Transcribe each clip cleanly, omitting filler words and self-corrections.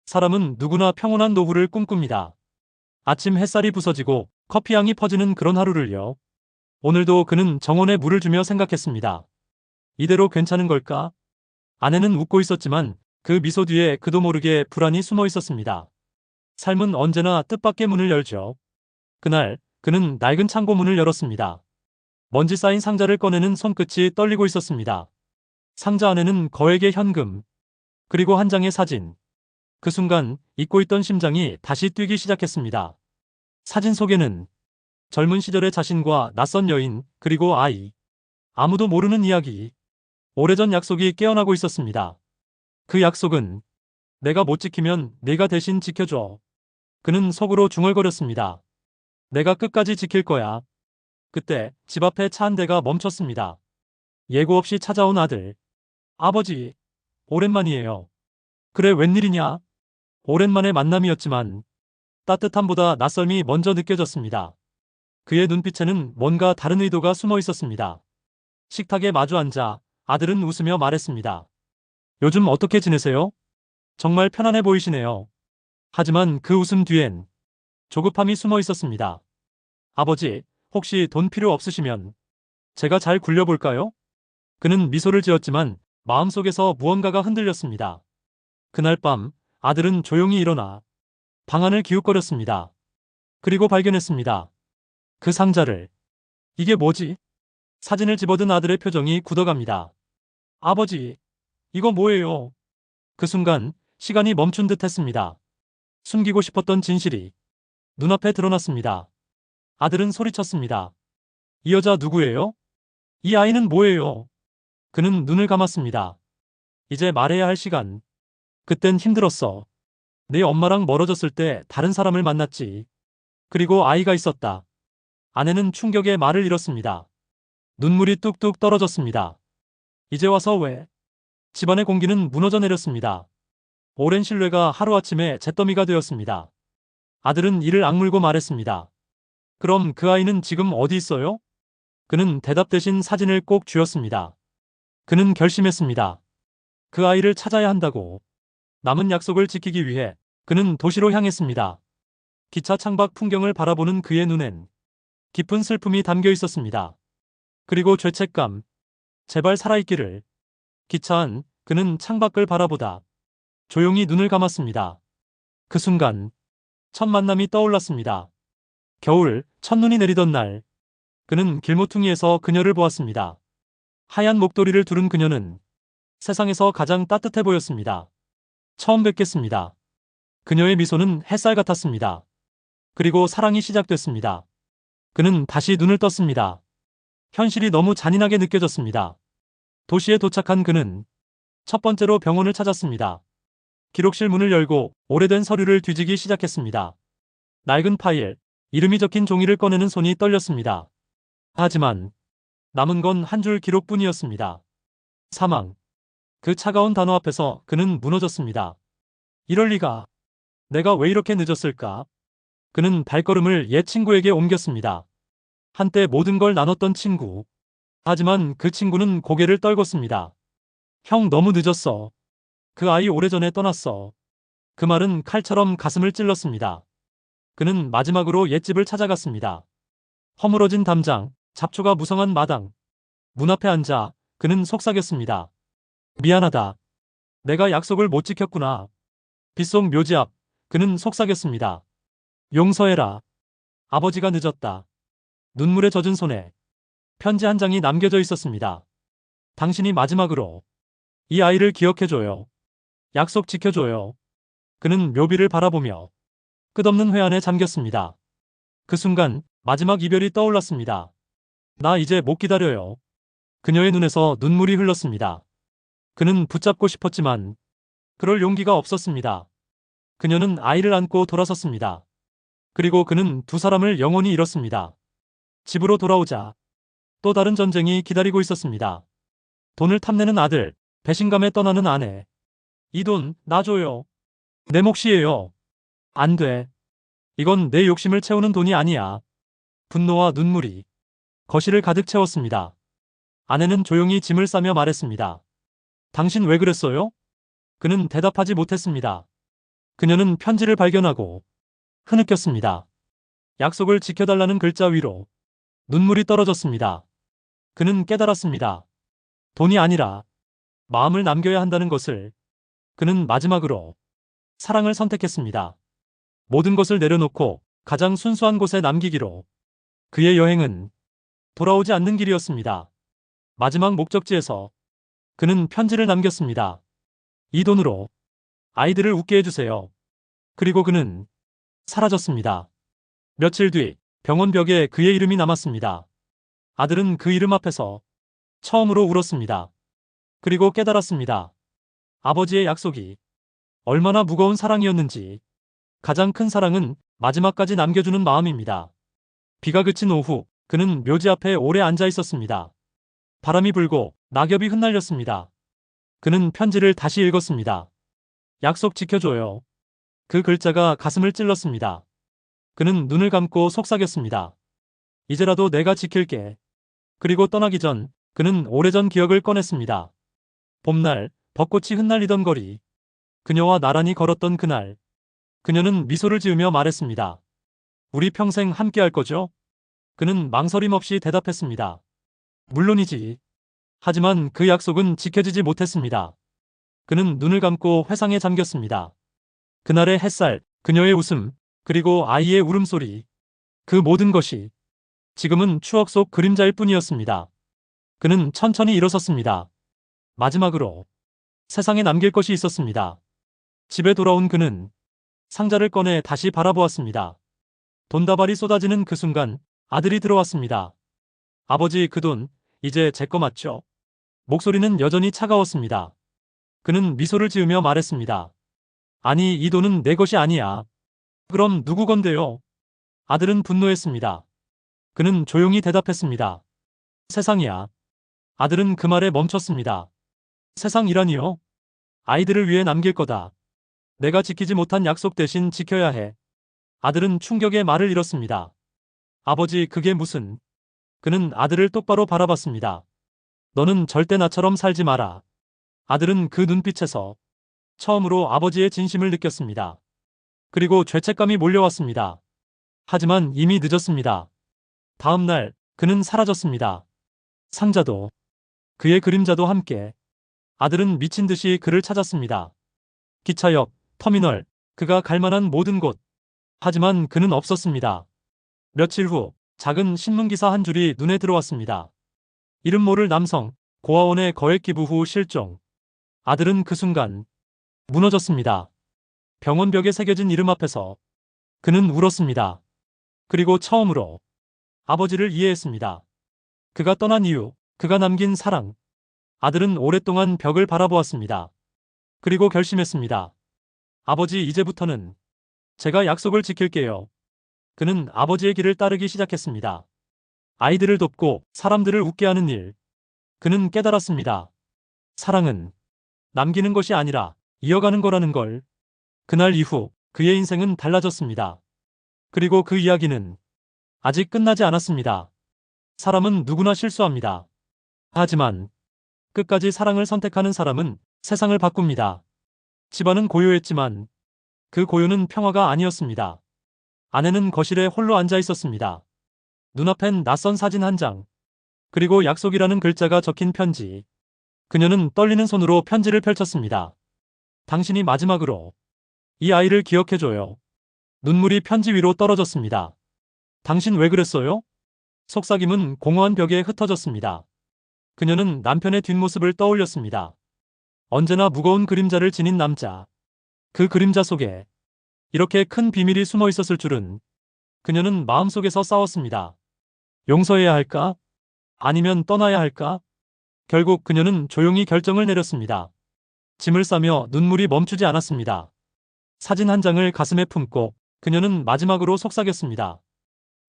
사람은 누구나 평온한 노후를 꿈꿉니다. 아침 햇살이 부서지고 커피향이 퍼지는 그런 하루를요. 오늘도 그는 정원에 물을 주며 생각했습니다. 이대로 괜찮은 걸까? 아내는 웃고 있었지만 그 미소 뒤에 그도 모르게 불안이 숨어 있었습니다. 삶은 언제나 뜻밖의 문을 열죠. 그날 그는 낡은 창고 문을 열었습니다. 먼지 쌓인 상자를 꺼내는 손끝이 떨리고 있었습니다. 상자 안에는 거액의 현금, 그리고 한 장의 사진. 그 순간 잊고 있던 심장이 다시 뛰기 시작했습니다. 사진 속에는 젊은 시절의 자신과 낯선 여인, 그리고 아이. 아무도 모르는 이야기. 오래전 약속이 깨어나고 있었습니다. 그 약속은 내가 못 지키면 네가 대신 지켜줘. 그는 속으로 중얼거렸습니다. 내가 끝까지 지킬 거야. 그때 집 앞에 차 한 대가 멈췄습니다. 예고 없이 찾아온 아들. 아버지, 오랜만이에요. 그래, 웬일이냐? 오랜만의 만남이었지만 따뜻함보다 낯설미 먼저 느껴졌습니다. 그의 눈빛에는 뭔가 다른 의도가 숨어 있었습니다. 식탁에 마주 앉아 아들은 웃으며 말했습니다. 요즘 어떻게 지내세요? 정말 편안해 보이시네요. 하지만 그 웃음 뒤엔 조급함이 숨어 있었습니다. 아버지, 혹시 돈 필요 없으시면 제가 잘 굴려볼까요? 그는 미소를 지었지만 마음속에서 무언가가 흔들렸습니다. 그날 밤 아들은 조용히 일어나 방안을 기웃거렸습니다. 그리고 발견했습니다. 그 상자를. 이게 뭐지? 사진을 집어든 아들의 표정이 굳어갑니다. 아버지, 이거 뭐예요? 그 순간 시간이 멈춘 듯 했습니다. 숨기고 싶었던 진실이 눈앞에 드러났습니다. 아들은 소리쳤습니다. 이 여자 누구예요? 이 아이는 뭐예요? 그는 눈을 감았습니다. 이제 말해야 할 시간. 그땐 힘들었어. 내 엄마랑 멀어졌을 때 다른 사람을 만났지. 그리고 아이가 있었다. 아내는 충격에 말을 잃었습니다. 눈물이 뚝뚝 떨어졌습니다. 이제 와서 왜? 집안의 공기는 무너져 내렸습니다. 오랜 신뢰가 하루아침에 잿더미가 되었습니다. 아들은 이를 악물고 말했습니다. 그럼 그 아이는 지금 어디 있어요? 그는 대답 대신 사진을 꼭 쥐었습니다. 그는 결심했습니다. 그 아이를 찾아야 한다고. 남은 약속을 지키기 위해 그는 도시로 향했습니다. 기차 창밖 풍경을 바라보는 그의 눈엔 깊은 슬픔이 담겨 있었습니다. 그리고 죄책감. 제발 살아있기를. 기차 안 그는 창밖을 바라보다 조용히 눈을 감았습니다. 그 순간 첫 만남이 떠올랐습니다. 겨울 첫눈이 내리던 날 그는 길모퉁이에서 그녀를 보았습니다. 하얀 목도리를 두른 그녀는 세상에서 가장 따뜻해 보였습니다. 처음 뵙겠습니다. 그녀의 미소는 햇살 같았습니다. 그리고 사랑이 시작됐습니다. 그는 다시 눈을 떴습니다. 현실이 너무 잔인하게 느껴졌습니다. 도시에 도착한 그는 첫 번째로 병원을 찾았습니다. 기록실 문을 열고 오래된 서류를 뒤지기 시작했습니다. 낡은 파일, 이름이 적힌 종이를 꺼내는 손이 떨렸습니다. 하지만 남은 건 한 줄 기록뿐이었습니다. 사망. 그 차가운 단어 앞에서 그는 무너졌습니다. 이럴 리가. 내가 왜 이렇게 늦었을까? 그는 발걸음을 옛 친구에게 옮겼습니다. 한때 모든 걸 나눴던 친구. 하지만 그 친구는 고개를 떨궜습니다. 형, 너무 늦었어. 그 아이 오래전에 떠났어. 그 말은 칼처럼 가슴을 찔렀습니다. 그는 마지막으로 옛집을 찾아갔습니다. 허물어진 담장, 잡초가 무성한 마당. 문 앞에 앉아 그는 속삭였습니다. 미안하다. 내가 약속을 못 지켰구나. 빗속 묘지 앞 그는 속삭였습니다. 용서해라. 아버지가 늦었다. 눈물에 젖은 손에 편지 한 장이 남겨져 있었습니다. 당신이 마지막으로 이 아이를 기억해줘요. 약속 지켜줘요. 그는 묘비를 바라보며 끝없는 회한에 잠겼습니다. 그 순간 마지막 이별이 떠올랐습니다. 나 이제 못 기다려요. 그녀의 눈에서 눈물이 흘렀습니다. 그는 붙잡고 싶었지만 그럴 용기가 없었습니다. 그녀는 아이를 안고 돌아섰습니다. 그리고 그는 두 사람을 영원히 잃었습니다. 집으로 돌아오자 또 다른 전쟁이 기다리고 있었습니다. 돈을 탐내는 아들, 배신감에 떠나는 아내. 이 돈 놔줘요. 내 몫이에요. 안 돼. 이건 내 욕심을 채우는 돈이 아니야. 분노와 눈물이 거실을 가득 채웠습니다. 아내는 조용히 짐을 싸며 말했습니다. 당신 왜 그랬어요? 그는 대답하지 못했습니다. 그녀는 편지를 발견하고 흐느꼈습니다. 약속을 지켜달라는 글자 위로 눈물이 떨어졌습니다. 그는 깨달았습니다. 돈이 아니라 마음을 남겨야 한다는 것을. 그는 마지막으로 사랑을 선택했습니다. 모든 것을 내려놓고 가장 순수한 곳에 남기기로. 그의 여행은 돌아오지 않는 길이었습니다. 마지막 목적지에서 그는 편지를 남겼습니다. 이 돈으로 아이들을 웃게 해주세요. 그리고 그는 사라졌습니다. 며칠 뒤 병원 벽에 그의 이름이 남았습니다. 아들은 그 이름 앞에서 처음으로 울었습니다. 그리고 깨달았습니다. 아버지의 약속이 얼마나 무거운 사랑이었는지. 가장 큰 사랑은 마지막까지 남겨주는 마음입니다. 비가 그친 오후, 그는 묘지 앞에 오래 앉아 있었습니다. 바람이 불고 낙엽이 흩날렸습니다. 그는 편지를 다시 읽었습니다. 약속 지켜줘요. 그 글자가 가슴을 찔렀습니다. 그는 눈을 감고 속삭였습니다. 이제라도 내가 지킬게. 그리고 떠나기 전 그는 오래전 기억을 꺼냈습니다. 봄날, 벚꽃이 흩날리던 거리. 그녀와 나란히 걸었던 그날. 그녀는 미소를 지으며 말했습니다. 우리 평생 함께할 거죠? 그는 망설임 없이 대답했습니다. 물론이지. 하지만 그 약속은 지켜지지 못했습니다. 그는 눈을 감고 회상에 잠겼습니다. 그날의 햇살, 그녀의 웃음, 그리고 아이의 울음소리. 그 모든 것이 지금은 추억 속 그림자일 뿐이었습니다. 그는 천천히 일어섰습니다. 마지막으로 세상에 남길 것이 있었습니다. 집에 돌아온 그는 상자를 꺼내 다시 바라보았습니다. 돈다발이 쏟아지는 그 순간 아들이 들어왔습니다. 아버지, 그 돈 이제 제 거 맞죠? 목소리는 여전히 차가웠습니다. 그는 미소를 지으며 말했습니다. 아니, 이 돈은 내 것이 아니야. 그럼 누구 건데요? 아들은 분노했습니다. 그는 조용히 대답했습니다. 세상이야. 아들은 그 말에 멈췄습니다. 세상이라니요? 아이들을 위해 남길 거다. 내가 지키지 못한 약속 대신 지켜야 해. 아들은 충격의 말을 잃었습니다. 아버지, 그게 무슨. 그는 아들을 똑바로 바라봤습니다. 너는 절대 나처럼 살지 마라. 아들은 그 눈빛에서 처음으로 아버지의 진심을 느꼈습니다. 그리고 죄책감이 몰려왔습니다. 하지만 이미 늦었습니다. 다음 날 그는 사라졌습니다. 상자도 그의 그림자도 함께. 아들은 미친 듯이 그를 찾았습니다. 기차역, 터미널, 그가 갈 만한 모든 곳. 하지만 그는 없었습니다. 며칠 후 작은 신문기사 한 줄이 눈에 들어왔습니다. 이름 모를 남성, 고아원에 거액 기부 후 실종. 아들은 그 순간 무너졌습니다. 병원 벽에 새겨진 이름 앞에서 그는 울었습니다. 그리고 처음으로 아버지를 이해했습니다. 그가 떠난 이유, 그가 남긴 사랑. 아들은 오랫동안 벽을 바라보았습니다. 그리고 결심했습니다. 아버지, 이제부터는 제가 약속을 지킬게요. 그는 아버지의 길을 따르기 시작했습니다. 아이들을 돕고 사람들을 웃게 하는 일. 그는 깨달았습니다. 사랑은 남기는 것이 아니라 이어가는 거라는 걸. 그날 이후 그의 인생은 달라졌습니다. 그리고 그 이야기는 아직 끝나지 않았습니다. 사람은 누구나 실수합니다. 하지만 끝까지 사랑을 선택하는 사람은 세상을 바꿉니다. 집안은 고요했지만 그 고요는 평화가 아니었습니다. 아내는 거실에 홀로 앉아 있었습니다. 눈앞엔 낯선 사진 한 장, 그리고 약속이라는 글자가 적힌 편지. 그녀는 떨리는 손으로 편지를 펼쳤습니다. 당신이 마지막으로 이 아이를 기억해줘요. 눈물이 편지 위로 떨어졌습니다. 당신 왜 그랬어요? 속삭임은 공허한 벽에 흩어졌습니다. 그녀는 남편의 뒷모습을 떠올렸습니다. 언제나 무거운 그림자를 지닌 남자. 그 그림자 속에 이렇게 큰 비밀이 숨어 있었을 줄은. 그녀는 마음속에서 싸웠습니다. 용서해야 할까? 아니면 떠나야 할까? 결국 그녀는 조용히 결정을 내렸습니다. 짐을 싸며 눈물이 멈추지 않았습니다. 사진 한 장을 가슴에 품고 그녀는 마지막으로 속삭였습니다.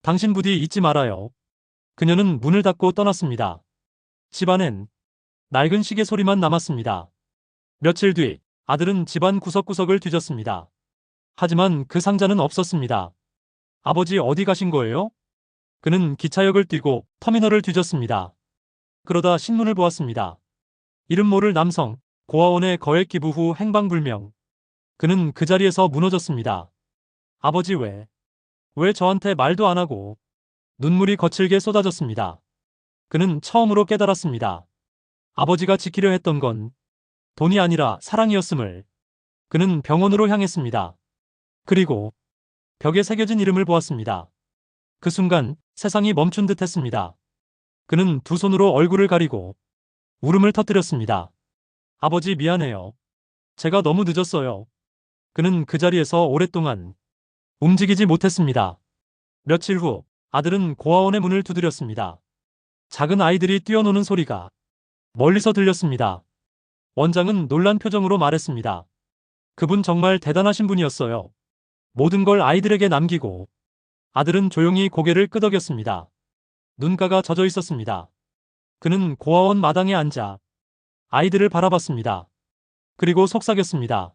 당신 부디 잊지 말아요. 그녀는 문을 닫고 떠났습니다. 집안엔 낡은 시계 소리만 남았습니다. 며칠 뒤 아들은 집안 구석구석을 뒤졌습니다. 하지만 그 상자는 없었습니다. 아버지, 어디 가신 거예요? 그는 기차역을 뛰고 터미널을 뒤졌습니다. 그러다 신문을 보았습니다. 이름 모를 남성, 고아원에 거액 기부 후 행방불명. 그는 그 자리에서 무너졌습니다. 아버지 왜 저한테 말도 안 하고. 눈물이 거칠게 쏟아졌습니다. 그는 처음으로 깨달았습니다. 아버지가 지키려 했던 건 돈이 아니라 사랑이었음을. 그는 병원으로 향했습니다. 그리고 벽에 새겨진 이름을 보았습니다. 그 순간 세상이 멈춘 듯 했습니다. 그는 두 손으로 얼굴을 가리고 울음을 터뜨렸습니다. 아버지 미안해요. 제가 너무 늦었어요. 그는 그 자리에서 오랫동안 움직이지 못했습니다. 며칠 후 아들은 고아원의 문을 두드렸습니다. 작은 아이들이 뛰어노는 소리가 멀리서 들렸습니다. 원장은 놀란 표정으로 말했습니다. 그분 정말 대단하신 분이었어요. 모든 걸 아이들에게 남기고. 아들은 조용히 고개를 끄덕였습니다. 눈가가 젖어 있었습니다. 그는 고아원 마당에 앉아 아이들을 바라봤습니다. 그리고 속삭였습니다.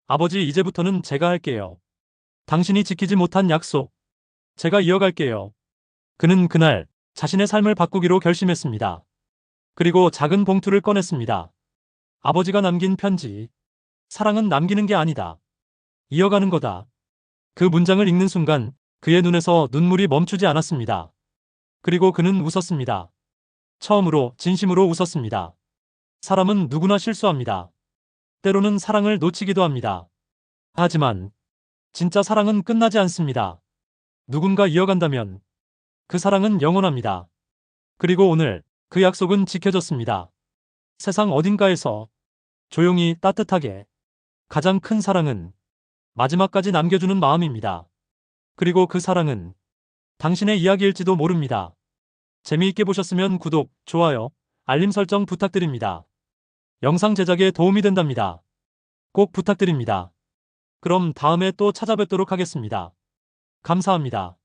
아버지, 이제부터는 제가 할게요. 당신이 지키지 못한 약속, 제가 이어갈게요. 그는 그날 자신의 삶을 바꾸기로 결심했습니다. 그리고 작은 봉투를 꺼냈습니다. 아버지가 남긴 편지. 사랑은 남기는 게 아니다. 이어가는 거다. 그 문장을 읽는 순간 그의 눈에서 눈물이 멈추지 않았습니다. 그리고 그는 웃었습니다. 처음으로 진심으로 웃었습니다. 사람은 누구나 실수합니다. 때로는 사랑을 놓치기도 합니다. 하지만 진짜 사랑은 끝나지 않습니다. 누군가 이어간다면 그 사랑은 영원합니다. 그리고 오늘 그 약속은 지켜졌습니다. 세상 어딘가에서 조용히 따뜻하게 가장 큰 사랑은 마지막까지 남겨주는 마음입니다. 그리고 그 사랑은 당신의 이야기일지도 모릅니다. 재미있게 보셨으면 구독, 좋아요, 알림 설정 부탁드립니다. 영상 제작에 도움이 된답니다. 꼭 부탁드립니다. 그럼 다음에 또 찾아뵙도록 하겠습니다. 감사합니다.